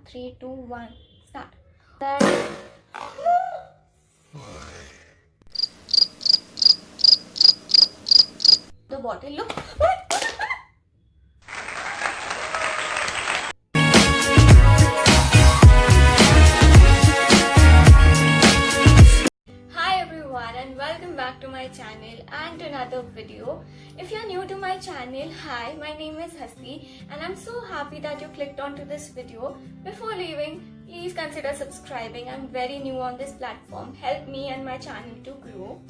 3, 2, 1, start. That the bottle, look. Hi everyone and welcome back to my channel and to another video. If you're new to my channel, hi, my name is Hasti and I'm so happy that you clicked onto this video. Before leaving, please consider subscribing. I'm very new on this platform. Help me and my channel to grow.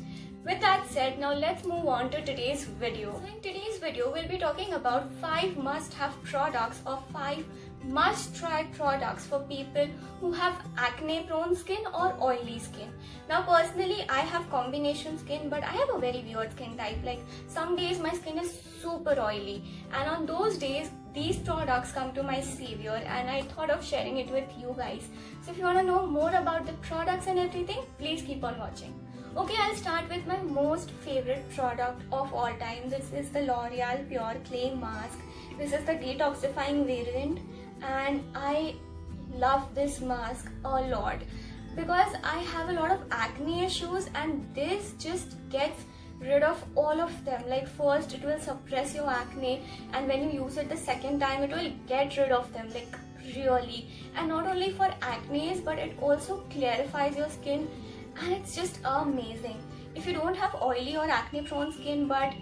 With that said, now let's move on to today's video. So in today's video, we'll be talking about 5 must-have products or 5 must-try products for people who have acne-prone skin or oily skin. Now personally, I have combination skin, but I have a very weird skin type. Like some days my skin is super oily, and on those days, these products come to my savior, and I thought of sharing it with you guys. So if you want to know more about the products and everything, please keep on watching. Okay, I'll start with my most favorite product of all time. This is the L'Oreal Pure Clay Mask. This is the detoxifying variant and I love this mask a lot because I have a lot of acne issues and this just gets rid of all of them. Like first it will suppress your acne and when you use it the second time it will get rid of them, like really. And not only for acne but it also clarifies your skin and it's just amazing. If you don't have oily or acne prone skin but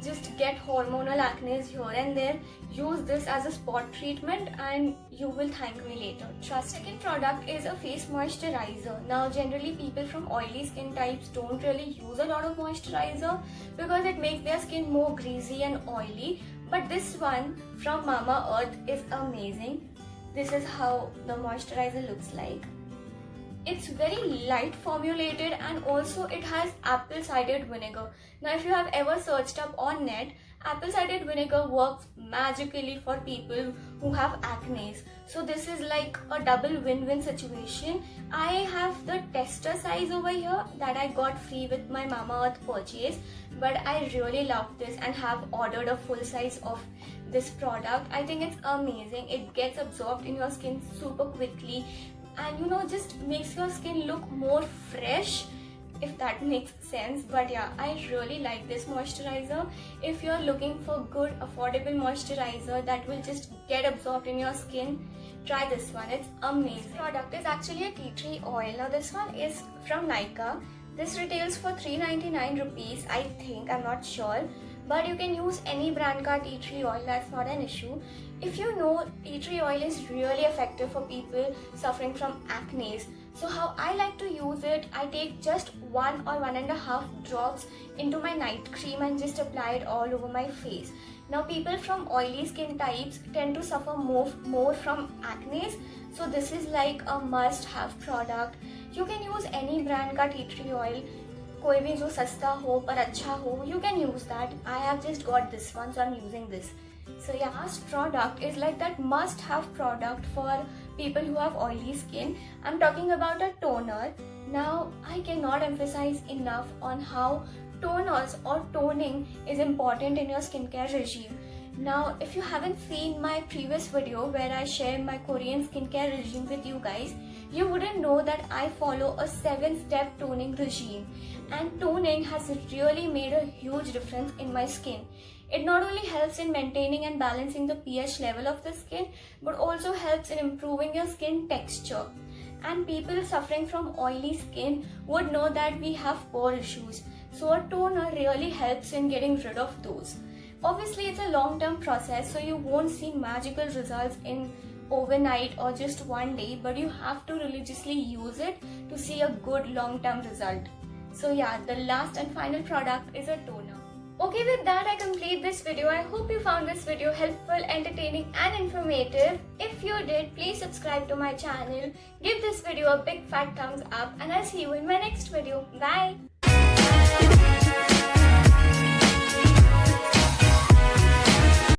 just get hormonal acne here and there, use this as a spot treatment and you will thank me later. Trust. Second product is a face moisturizer. Now generally people from oily skin types don't really use a lot of moisturizer because it makes their skin more greasy and oily, but this one from Mamaearth is amazing. This is how the moisturizer looks like. It's very light formulated and also it has apple cider vinegar. Now if you have ever searched up on net, apple cider vinegar works magically for people who have acne. So this is like a double win-win situation. I have the tester size over here that I got free with my Mamaearth purchase, but I really love this and have ordered a full size of this product. I think it's amazing. It gets absorbed in your skin super quickly and just makes your skin look more fresh, if that makes sense. But yeah, I really like this moisturizer. If you're looking for good affordable moisturizer that will just get absorbed in your skin, try this one. It's amazing. This product is actually a tea tree oil. Now this one is from Nykaa. This retails for 399 rupees, I think, I'm not sure. But you can use any brand ka tea tree oil, that's not an issue. If you know, tea tree oil is really effective for people suffering from acne. So how I like to use it, I take just 1 or 1.5 drops into my night cream and just apply it all over my face. Now people from oily skin types tend to suffer more from acne. So this is like a must-have product. You can use any brand ka tea tree oil. कोई भी जो सस्ता हो पर अच्छा हो, you can use that. I have just got this one, so I'm using this. So yeah, last product is like that must-have product for people who have oily skin. I'm talking about a toner. Now I cannot emphasize enough on how toners or toning is important in your skincare regime. Now if you haven't seen my previous video where I share my Korean skincare regime with you guys, you wouldn't know that I follow a 7-step toning regime, and toning has really made a huge difference in my skin. It not only helps in maintaining and balancing the pH level of the skin but also helps in improving your skin texture. And people suffering from oily skin would know that we have pore issues, so a toner really helps in getting rid of those. Obviously it's a long-term process, so you won't see magical results in overnight or just one day, but you have to religiously use it to see a good long-term result. So yeah, the last and final product is a toner. Okay, with that I complete this video. I hope you found this video helpful, entertaining and informative. If you did, please subscribe to my channel, give this video a big fat thumbs up, and I'll see you in my next video. Bye!